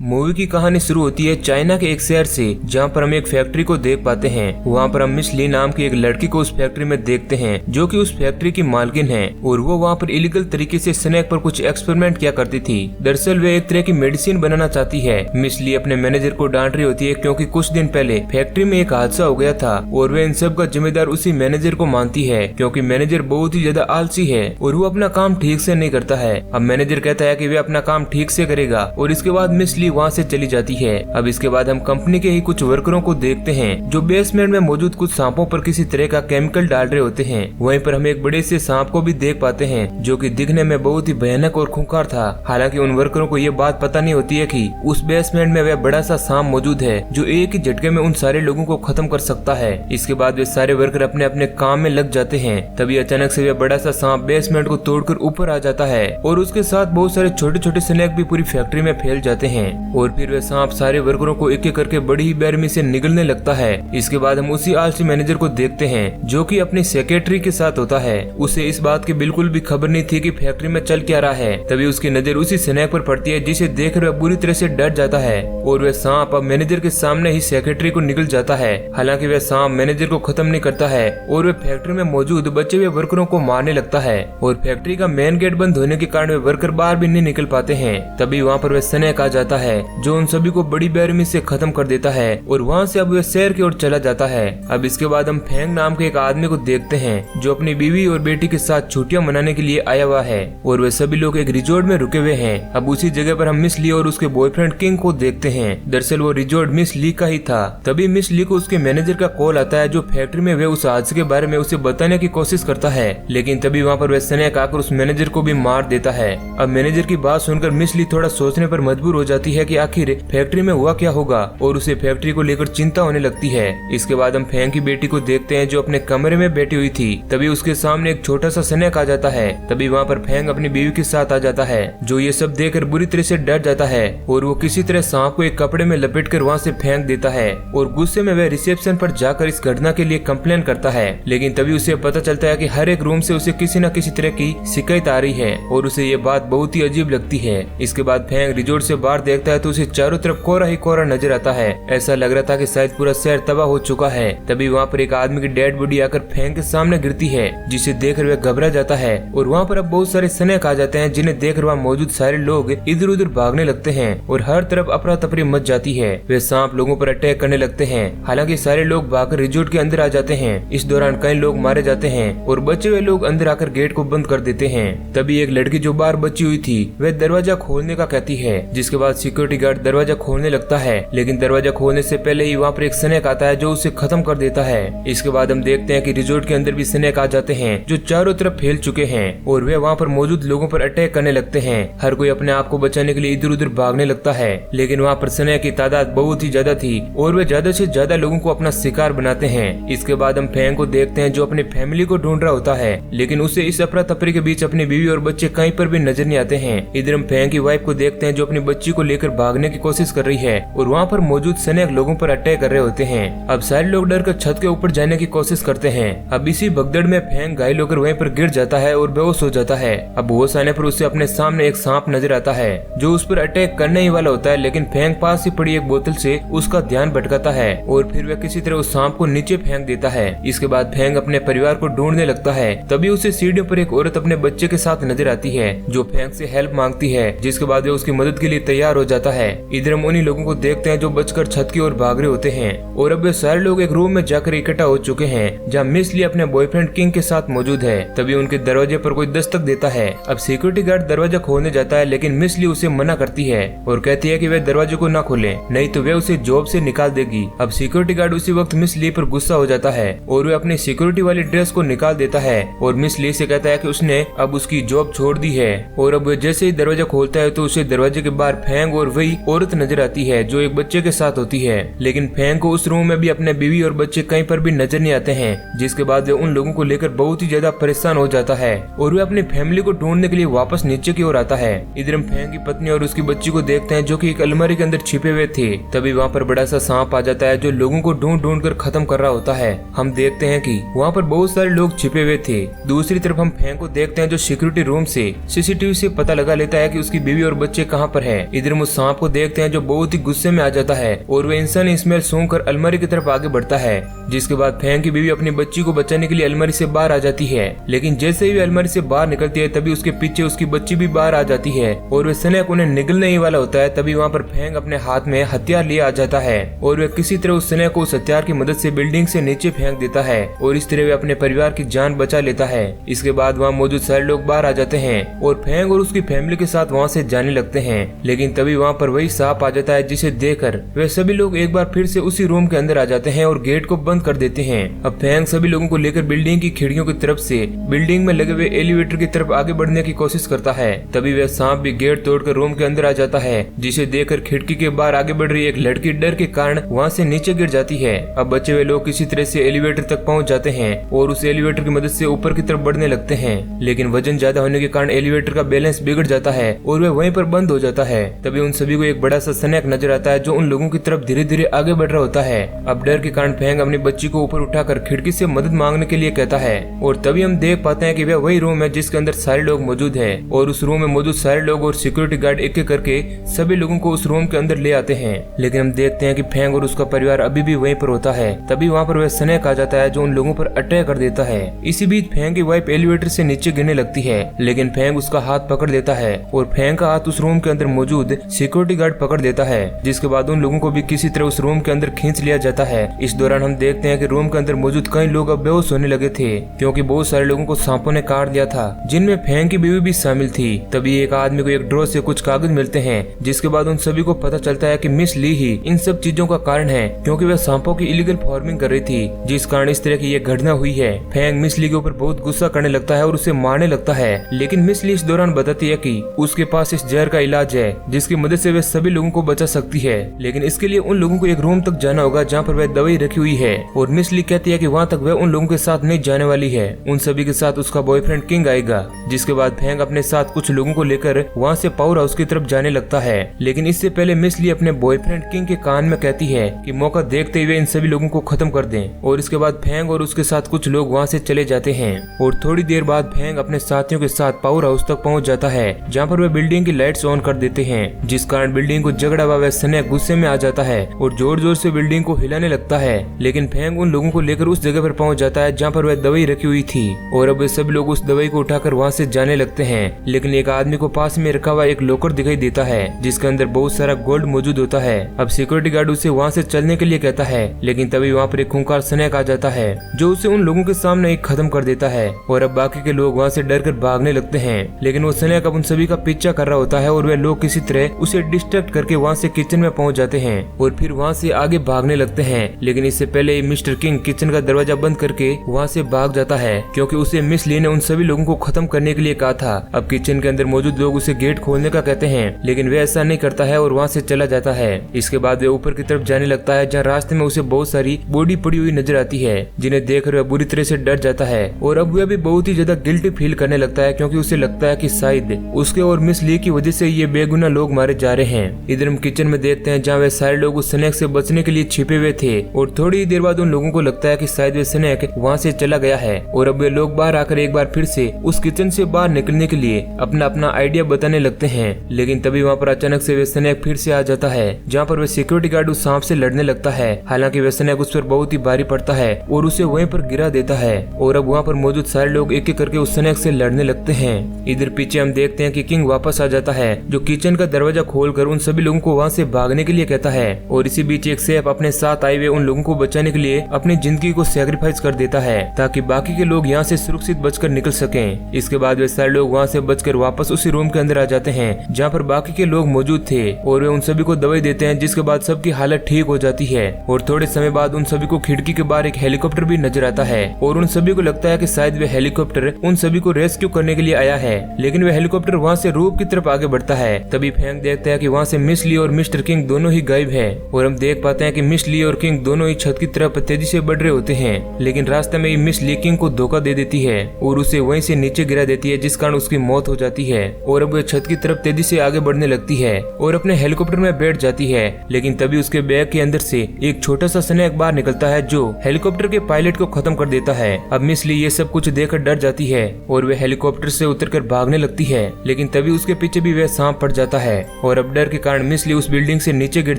Movie की कहानी शुरू होती है चाइना के एक शहर से, जहाँ पर हम एक फैक्ट्री को देख पाते हैं। वहाँ पर हम मिस ली नाम की एक लड़की को उस फैक्ट्री में देखते हैं, जो कि उस फैक्ट्री की मालकिन है और वो वहाँ पर इलीगल तरीके से स्नैक पर कुछ एक्सपेरिमेंट किया करती थी। दरअसल वे एक तरह की मेडिसिन बनाना चाहती है। मिस ली अपने मैनेजर को डांट रही होती है क्योंकि कुछ दिन पहले फैक्ट्री में एक हादसा हो गया था और वे इन सब का जिम्मेदार उसी मैनेजर को मानती है, क्योंकि मैनेजर बहुत ही ज्यादा आलसी है और वो अपना काम ठीक से नहीं करता है। अब मैनेजर कहता है कि वे अपना काम ठीक से करेगा और इसके बाद मिस ली वहाँ से चली जाती है। अब इसके बाद हम कंपनी के ही कुछ वर्करों को देखते हैं जो बेसमेंट में मौजूद कुछ सांपों पर किसी तरह का केमिकल डाल रहे होते हैं। वहीं पर हम एक बड़े से सांप को भी देख पाते हैं जो कि दिखने में बहुत ही भयानक और खूंखार था। हालांकि उन वर्करों को ये बात पता नहीं होती है कि उस बेसमेंट में वह बड़ा सा सांप मौजूद है जो एक ही झटके में उन सारे लोगों को खत्म कर सकता है। इसके बाद वे सारे वर्कर अपने अपने काम में लग जाते हैं। तभी अचानक से वह बड़ा सा सांप बेसमेंट को तोड़कर ऊपर आ जाता है और उसके साथ बहुत सारे छोटे छोटे स्नैक भी पूरी फैक्ट्री में फैल जाते हैं और फिर वह सांप सारे वर्करों को एक एक करके बड़ी ही बेरहमी से निगलने लगता है। इसके बाद हम उसी आलसी मैनेजर को देखते हैं जो कि अपनी सेक्रेटरी के साथ होता है। उसे इस बात की बिल्कुल भी खबर नहीं थी कि फैक्ट्री में चल क्या रहा है। तभी उसकी नजर उसी स्नैक पर पड़ती है जिसे देखकर वह बुरी तरह से डर जाता है और वह सांप अब मैनेजर के सामने ही सेक्रेटरी को निगल जाता है। हालांकि वह सांप मैनेजर को खत्म नहीं करता है और वह फैक्ट्री में मौजूद बचे हुए वर्करों को मारने लगता है और फैक्ट्री का मेन गेट बंद होने के कारण वे वर्कर बाहर भी नहीं निकल पाते हैं। तभी वहाँ पर वह स्नैक आ जाता है जो उन सभी को बड़ी बेरहमी से खत्म कर देता है और वहाँ से अब वह शहर की ओर चला जाता है। अब इसके बाद हम फेंग नाम के एक आदमी को देखते हैं जो अपनी बीवी और बेटी के साथ छुट्टियां मनाने के लिए आया हुआ है और वे सभी लोग एक रिजॉर्ट में रुके हुए हैं। अब उसी जगह पर हम मिस ली और उसके बॉयफ्रेंड किंग को देखते हैं। दरअसल वो रिजॉर्ट मिस ली का ही था। तभी मिस ली को उसके मैनेजर का कॉल आता है जो फैक्ट्री में वे उस हादसे के बारे में उसे बताने की कोशिश करता है, लेकिन तभी वहाँ पर वह स्नैक आकर उस मैनेजर को भी मार देता है। अब मैनेजर की बात सुनकर मिस ली थोड़ा सोचने पर मजबूर हो जाती है कि आखिर फैक्ट्री में हुआ क्या होगा और उसे फैक्ट्री को लेकर चिंता होने लगती है। इसके बाद हम फेंग की बेटी को देखते हैं जो अपने कमरे में बैठी हुई थी। तभी उसके सामने एक छोटा सा स्नैक आ जाता है। तभी वहाँ पर फेंग अपनी बीवी के साथ आ जाता है जो ये सब देखकर बुरी तरह से डर जाता है और वो किसी तरह सांप को एक कपड़े में लपेटकर वहाँ से फेंक देता है और गुस्से में वह रिसेप्शन पर जाकर इस घटना के लिए कंप्लेन करता है। लेकिन तभी उसे पता चलता है कि हर एक रूम से उसे किसी न किसी तरह की शिकायत आ रही है और उसे ये बात बहुत ही अजीब लगती है। इसके बाद फेंग रिजॉर्ट से बाहर देखता है तो उसे चारों तरफ कोहरा ही कोहरा नजर आता है। ऐसा लग रहा था कि शायद पूरा शहर तबाह हो चुका है। तभी वहाँ पर एक आदमी की डेड बॉडी आकर फेंग के सामने गिरती है जिसे देखकर वह घबरा जाता है और वहाँ पर अब बहुत सारे स्नैक आ जाते हैं जिन्हें देखकर वहाँ मौजूद सारे लोग इधर उधर भागने लगते हैं और हर तरफ अफरा तफरी मच जाती है। वे सांप लोगों पर अटैक करने लगते हैं। हालांकि सारे लोग भागकर रिजॉर्ट के अंदर आ जाते हैं। इस दौरान कई लोग मारे जाते हैं और बचे हुए लोग अंदर आकर गेट को बंद कर देते हैं। तभी एक लड़की जो बाहर बची हुई थी वह दरवाजा खोलने का कहती है, जिसके बाद सिक्योरिटी गार्ड दरवाजा खोलने लगता है, लेकिन दरवाजा खोलने से पहले ही वहाँ पर एक स्नैक आता है जो उसे खत्म कर देता है। इसके बाद हम देखते हैं कि रिजॉर्ट के अंदर भी स्नैक आ जाते हैं जो चारों तरफ फैल चुके हैं और वे वहाँ पर मौजूद लोगों पर अटैक करने लगते हैं। हर कोई अपने आप को बचाने के लिए इधर उधर भागने लगता है, लेकिन वहाँ पर स्नैक की तादाद बहुत ही ज्यादा थी और वे ज्यादा से ज्यादा लोगों को अपना शिकार बनाते हैं। इसके बाद हम फेंग को देखते हैं जो अपनी फैमिली को ढूंढ रहा होता है, लेकिन उसे इस अफरा तफरी के बीच अपनी बीवी और बच्चे कहीं पर भी नजर नहीं आते हैं। इधर हम फेंग की वाइफ को देखते हैं जो अपनी बच्ची को लेकर भागने की कोशिश कर रही है और वहाँ पर मौजूद स्नैक लोगों पर अटैक कर रहे होते हैं। अब सारे लोग डर कर छत के ऊपर जाने की कोशिश करते हैं। अब इसी भगदड़ में फेंग घायल होकर वहीं पर गिर जाता है और बेहोश हो जाता है। अब होश आने पर उसे अपने सामने एक सांप नजर आता है जो उस पर अटैक करने ही वाला होता है, लेकिन फेंग पास ही पड़ी एक बोतल से उसका ध्यान भटकाता है और फिर वह किसी तरह उस सांप को नीचे फेंक देता है। इसके बाद फेंग अपने परिवार को ढूंढने लगता है। तभी उसे सीढ़ियों पर एक औरत अपने बच्चे के साथ नजर आती है जो फेंग से हेल्प मांगती है, जिसके बाद वह उसकी मदद के लिए तैयार हो जाता है। इधर हम उन्हीं लोगों को देखते हैं जो बचकर छत की ओर भाग रहे होते हैं और अब वे सारे लोग एक रूम में जाकर इकट्ठा हो चुके हैं जहाँ मिस ली अपने बॉयफ्रेंड किंग के साथ मौजूद है। तभी उनके दरवाजे पर कोई दस्तक देता है। अब सिक्योरिटी गार्ड दरवाजा खोलने जाता है, लेकिन मिस ली उसे मना करती है और कहती है कि वह दरवाजे को न खोले, नहीं तो वह उसे जॉब से निकाल देगी। अब सिक्योरिटी गार्ड उसी वक्त मिस ली पर गुस्सा हो जाता है और वह अपनी सिक्योरिटी वाली ड्रेस को निकाल देता है और मिस ली से कहता है कि उसने अब उसकी जॉब छोड़ दी है। और अब जैसे ही दरवाजा खोलता है तो उसे दरवाजे के बाहर फेंग और वही औरत नजर आती है जो एक बच्चे के साथ होती है, लेकिन फेंग को उस रूम में भी अपने बीवी और बच्चे कहीं पर भी नजर नहीं आते हैं। जिसके बाद वह उन लोगों को लेकर बहुत ही ज्यादा परेशान हो जाता है और वह अपनी फैमिली को ढूंढने के लिए वापस नीचे की ओर आता है। इधर हम फेंग की पत्नी और उसकी बच्ची को देखते हैं जो कि एक अलमारी के अंदर छिपे हुए थे। तभी वहाँ पर बड़ा सा सांप आ जाता है जो लोगों को ढूंढ ढूंढ कर खत्म कर रहा होता है। हम देखते हैं कि वहाँ पर बहुत सारे लोग छिपे हुए थे। दूसरी तरफ हम फेंग को देखते हैं जो सिक्योरिटी रूम से सीसीटीवी से पता लगा लेता है कि उसकी बीवी और बच्चे कहाँ पर है। इधर हम उस सांप को देखते हैं जो बहुत ही गुस्से में आ जाता है और वह इंसानी स्मेल सूंघकर अलमारी की तरफ आगे बढ़ता है। जिसके बाद फेंग की बीवी अपनी बच्ची को बचाने के लिए अलमारी से बाहर आ जाती है, लेकिन जैसे ही वे अलमारी से बाहर निकलती है तभी उसके पीछे उसकी बच्ची भी बाहर आ जाती है और वे स्नेक उन्हें निगलने ही वाला होता है। तभी वहाँ पर फेंग अपने हाथ में हथियार लिए आ जाता है और वे किसी तरह उस स्नेक को उस हथियार की मदद से बिल्डिंग से नीचे फेंक देता है और इस तरह वे अपने परिवार की जान बचा लेता है। इसके बाद वहाँ मौजूद सारे लोग बाहर आ जाते हैं और फेंग और उसकी फैमिली के साथ वहाँ से जाने लगते हैं, लेकिन तभी वहाँ पर वही सांप आ जाता है जिसे देखकर वे सभी लोग एक बार फिर से उसी रूम के अंदर आ जाते हैं और गेट को बंद कर देते हैं। अब फेंग सभी लोगों को लेकर बिल्डिंग की खिड़कियों की तरफ से बिल्डिंग में लगे हुए एलिवेटर की तरफ आगे बढ़ने की कोशिश करता है। तभी वह सांप भी गेट तोड़कर रूम के अंदर आ जाता है, जिसे देखकर खिड़की के बाहर आगे बढ़ रही एक लड़की डर के कारण वहाँ से नीचे गिर जाती है। अब बचे हुए लोग किसी तरह से एलिवेटर तक पहुँच जाते हैं और उस एलिवेटर की मदद से ऊपर की तरफ बढ़ने लगते हैं, लेकिन वजन ज्यादा होने के कारण एलिवेटर का बैलेंस बिगड़ जाता है और वह वहीं पर बंद हो जाता है। तभी उन सभी को एक बड़ा सा स्नेक नजर आता है जो उन लोगों की तरफ धीरे धीरे आगे बढ़ रहा होता है। अब डर के कारण फेंग अपनी बच्ची को ऊपर उठाकर खिड़की से मदद मांगने के लिए कहता है और तभी हम देख पाते हैं कि वह वही रूम है जिसके अंदर सारे लोग मौजूद है और उस रूम में मौजूद सारे लोग और सिक्योरिटी गार्ड एक एक करके सभी लोगों को उस रूम के अंदर ले आते हैं। लेकिन हम देखते हैं कि फेंग और उसका परिवार अभी भी वहीं पर होता है। तभी वहाँ पर वह स्नेक आ जाता है जो उन लोगों पर अटैक कर देता है। इसी बीच फेंग की वाइफ एलिवेटर से नीचे गिरने लगती है, लेकिन फेंग उसका हाथ पकड़ लेता है और फेंग का हाथ उस रूम के अंदर मौजूद सिक्योरिटी गार्ड पकड़ देता है, जिसके बाद उन लोगों को भी किसी तरह उस रूम के अंदर खींच लिया जाता है। इस दौरान हम देखते हैं कि रूम के अंदर मौजूद कई लोग अब बेहोश होने लगे थे क्योंकि बहुत सारे लोगों को सांपों ने काट दिया था, जिनमें फेंग की बीवी भी शामिल थी। तभी एक आदमी को एक ड्रॉ से कुछ कागज मिलते हैं, जिसके बाद उन सभी को पता चलता है कि मिस ली ही इन सब चीजों का कारण है क्योंकि वह सांपों की इलीगल फार्मिंग कर रही थी, जिस कारण इस तरह की ये घटना हुई है। फेंग मिस ली के ऊपर बहुत गुस्सा करने लगता है और उसे मारने लगता है, लेकिन मिस ली इस दौरान बताती है कि उसके पास इस जहर का इलाज है जिसकी मदद से वह सभी लोगों को बचा सकती है, लेकिन इसके लिए उन लोगों को एक रूम तक जाना होगा जहाँ पर वह दवाई रखी हुई है। और मिस ली कहती है कि वहाँ तक वह उन लोगों के साथ नहीं जाने वाली है, उन सभी के साथ उसका बॉयफ्रेंड किंग आएगा। जिसके बाद फेंग अपने साथ कुछ लोगों को लेकर वहाँ से पावर हाउस की तरफ जाने लगता है, लेकिन इससे पहले मिस ली अपने बॉयफ्रेंड किंग के कान में कहती है कि मौका देखते हुए इन सभी लोगों को खत्म कर दें। और इसके बाद फेंग और उसके साथ कुछ लोग वहाँ से चले जाते हैं और थोड़ी देर बाद फेंग अपने साथियों के साथ पावर हाउस तक पहुँच जाता है, जहाँ पर वे बिल्डिंग की लाइट्स ऑन कर देते हैं, जिस कारण बिल्डिंग को झगड़ा हुआ वह स्नेक गुस्से में आ जाता है और जोर जोर से बिल्डिंग को हिलाने लगता है। लेकिन फेंग उन लोगों को लेकर उस जगह पर पहुंच जाता है जहां पर वह दवाई रखी हुई थी और अब वे सभी लोग उस दवाई को उठाकर वहां से जाने लगते हैं। लेकिन एक आदमी को पास में रखा हुआ एक लॉकर दिखाई देता है जिसके अंदर बहुत सारा गोल्ड मौजूद होता है। अब सिक्योरिटी गार्ड उसे वहां से चलने के लिए कहता है, लेकिन तभी वहां पर एक खूंखार स्नेक आ जाता है जो उसे उन लोगों के सामने एक खत्म कर देता है और अब बाकी के लोग वहाँ से डर कर भागने लगते हैं। लेकिन वो स्नेक अब उन सभी का पीछा कर रहा होता है और वे लोग किसी तरह उसे डिस्ट्रैक्ट करके वहाँ से किचन में पहुँच जाते हैं और फिर वहाँ से आगे भागने लगते हैं। लेकिन इससे पहले मिस्टर किंग किचन का दरवाजा बंद करके वहाँ से भाग जाता है क्योंकि उसे मिस ली ने उन सभी लोगों को खत्म करने के लिए कहा था। अब किचन के अंदर मौजूद लोग उसे गेट खोलने का कहते हैं, लेकिन वह ऐसा नहीं करता है और वहाँ से चला जाता है। इसके बाद वह ऊपर की तरफ जाने लगता है जहाँ रास्ते में उसे बहुत सारी बॉडी पड़ी हुई नजर आती है, जिन्हें देखकर वह बुरी तरह से डर जाता है और अब वह भी बहुत ही ज्यादा गिल्टी फील करने लगता है क्योंकि उसे लगता है कि शायद उसके और मिस ली की वजह से ये बेगुनाह लोग मारे जा रहे हैं। इधर हम किचन में देखते हैं जहाँ वे सारे लोग उस स्नेक से बचने के लिए छिपे हुए थे और थोड़ी देर बाद उन लोगों को लगता है कि शायद वे स्नेक वहाँ से चला गया है और अब वे लोग बाहर आकर एक बार फिर से उस किचन से बाहर निकलने के लिए अपना अपना आइडिया बताने लगते हैं। लेकिन तभी वहाँ पर अचानक से वे स्नेक फिर से आ जाता है जहाँ पर वे सिक्योरिटी गार्ड उस सांप से लड़ने लगता है। हालांकि वे स्नेक उस पर बहुत ही भारी पड़ता है और उसे वहीं पर गिरा देता है और अब वहाँ पर मौजूद सारे लोग एक एक करके उस स्नेक से लड़ने लगते हैं। इधर पीछे हम देखते हैं कि किंग वापस आ जाता है जो किचन का दरवाजा खोलकर उन सभी लोगों को वहाँ से भागने के लिए कहता है और इसी बीच एक शेफ अपने साथ आए हुए उन लोगों को बचाने के लिए अपनी जिंदगी को सैक्रिफाइस कर देता है ताकि बाकी के लोग यहाँ से सुरक्षित बचकर निकल सकें। इसके बाद वे सारे लोग वहाँ से बचकर वापस उसी रूम के अंदर आ जाते हैं जहाँ पर बाकी के लोग मौजूद थे और वे उन सभी को दवाई देते हैं, जिसके बाद सबकी हालत ठीक हो जाती है। और थोड़े समय बाद उन सभी को खिड़की के बाहर एक हेलीकॉप्टर भी नजर आता है और उन सभी को लगता है कि शायद वे हेलीकॉप्टर उन सभी को रेस्क्यू करने के लिए आया है, लेकिन वह हेलीकॉप्टर वहाँ से रूप की तरफ आगे बढ़ता है। तभी फेंग देखता है कि वहाँ से मिस ली और मिस्टर किंग दोनों ही गायब है और हम देख पाते हैं कि मिस ली और किंग दोनों ही छत की तरफ तेजी से बढ़ रहे होते हैं, लेकिन रास्ते में ही मिस ली किंग को धोखा दे देती है और उसे वहीं से नीचे गिरा देती है, जिस कारण उसकी मौत हो जाती है। और अब वह छत की तरफ तेजी से आगे बढ़ने लगती है और अपने हेलीकॉप्टर में बैठ जाती है, लेकिन तभी उसके बैग के अंदर से एक छोटा सा स्नेक बाहर निकलता है जो हेलीकॉप्टर के पायलट को खत्म कर देता है। अब मिस ली ये सब कुछ देखकर डर जाती है और वह हेलीकॉप्टर से उतरकर भागने लगती है, लेकिन तभी उसके पीछे भी वह सांप पड़ जाता है और अब डर के कारण मिस ली उस बिल्डिंग से नीचे गिर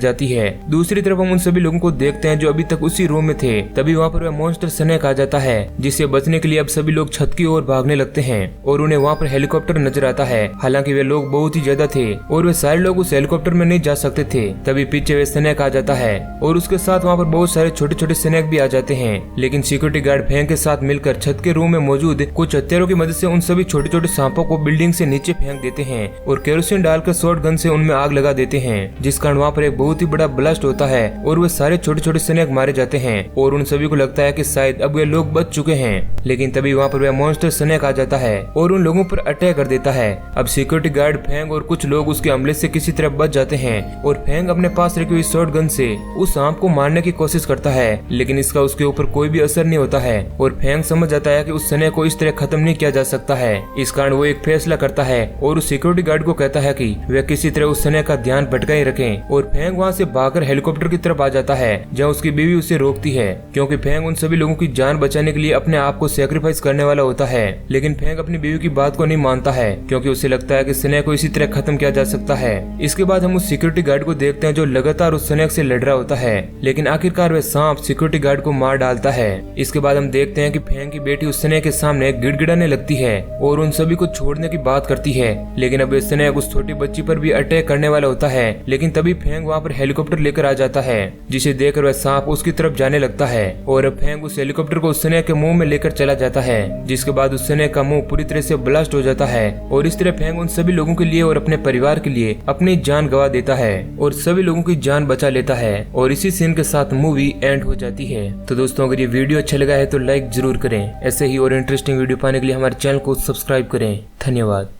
जाती है। दूसरी तरफ हम उन सभी लोगों को देखते हैं जो अभी तक उसी रूम में थे। तभी वहाँ पर वह मॉन्स्टर स्नेक आ जाता है, जिससे बचने के लिए अब सभी लोग छत की ओर भागने लगते हैं और उन्हें वहाँ पर हेलीकॉप्टर नजर आता है। हालांकि वे लोग बहुत ही ज्यादा थे और वे सारे लोग उस हेलीकॉप्टर में नहीं जा सकते थे। तभी पीछे वे स्नेक आ जाता है और उसके साथ वहाँ पर बहुत सारे छोटे छोटे स्नेक भी आ जाते हैं। लेकिन सिक्योरिटी गार्ड फेंग के साथ मिलकर छत के रूम में मौजूद कुछ हथियारों की मदद से उन सभी छोटे छोटे सांपों को बिल्डिंग से नीचे फेंक देते हैं और केरोसिन डालकर शॉर्ट गन से उनमें आग लगा देते हैं, जिस कारण वहाँ पर एक बहुत ही बड़ा ब्लास्ट होता है और वे सारे छोटे छोटे स्नेक मारे जाते हैं और उन सभी को लगता है कि शायद अब वे लोग बच चुके हैं। लेकिन तभी वहाँ पर वह मॉन्स्टर स्नेक आ जाता है और उन लोगों पर अटैक कर देता है। अब सिक्योरिटी गार्ड फेंग और कुछ लोग उसके हमले से किसी तरह बच जाते हैं और फेंग अपने पास रखी हुई शॉर्ट गन से उस सांप को मारने की कोशिश करता है, लेकिन इसका उसके ऊपर कोई भी असर नहीं होता है और फेंग समझ जाता है कि उस स्नेक को इस तरह खत्म नहीं किया जा सकता है। इस कारण वो एक फैसला करता है और उस सिक्योरिटी गार्ड को कहता है कि वे किसी तरह उस स्नेक का ध्यान भटकाए रखें और फेंग वहाँ से भागकर हेलीकॉप्टर की तरफ आ जाता है, जहाँ उसकी बीवी उसे रोकती है क्योंकि फेंग उन सभी लोगों की जान बचाने के लिए अपने आप को सैक्रिफाइस करने वाला होता है। लेकिन फेंग अपनी बीवी की बात को नहीं मानता है क्योंकि उसे लगता है कि स्नेक को इसी तरह खत्म किया जा सकता है। इसके बाद हम उस सिक्योरिटी गार्ड को देखते हैं जो लगातार उस स्नेक से लड़ रहा होता है, लेकिन आखिरकार वह सांप सिक्योरिटी गार्ड को मार डालता है। इसके बाद हम देखते हैं कि फेंग की बेटी उस स्नेक के सामने गिड़गिड़ाने लगती है और उन सभी को छोड़ने की बात करती है, लेकिन अब स्नेक उस छोटी बच्ची पर भी अटैक करने वाला होता है। लेकिन तभी फेंग वहाँ पर हेलीकॉप्टर लेकर आ जाता है, जिसे देखकर वह सांप उसकी तरफ जाने लगता है और अब फेंग उस हेलीकॉप्टर को उस स्नेक के मुंह में लेकर चला जाता है, जिसके बाद उस स्नेक का मुंह पूरी तरह से ब्लास्ट हो जाता है और इस तरह फेंग उन सभी लोगों के लिए और अपने परिवार के लिए अपनी जान गंवा देता है और सभी लोगों की जान बचा लेता है और इसी सीन के साथ मूवी एंड हो जाती है। तो दोस्तों, अगर ये वीडियो अच्छा लगा है तो लाइक जरूर करें। ऐसे ही और इंटरेस्टिंग वीडियो पाने के लिए हमारे चैनल को सब्सक्राइब करें। धन्यवाद।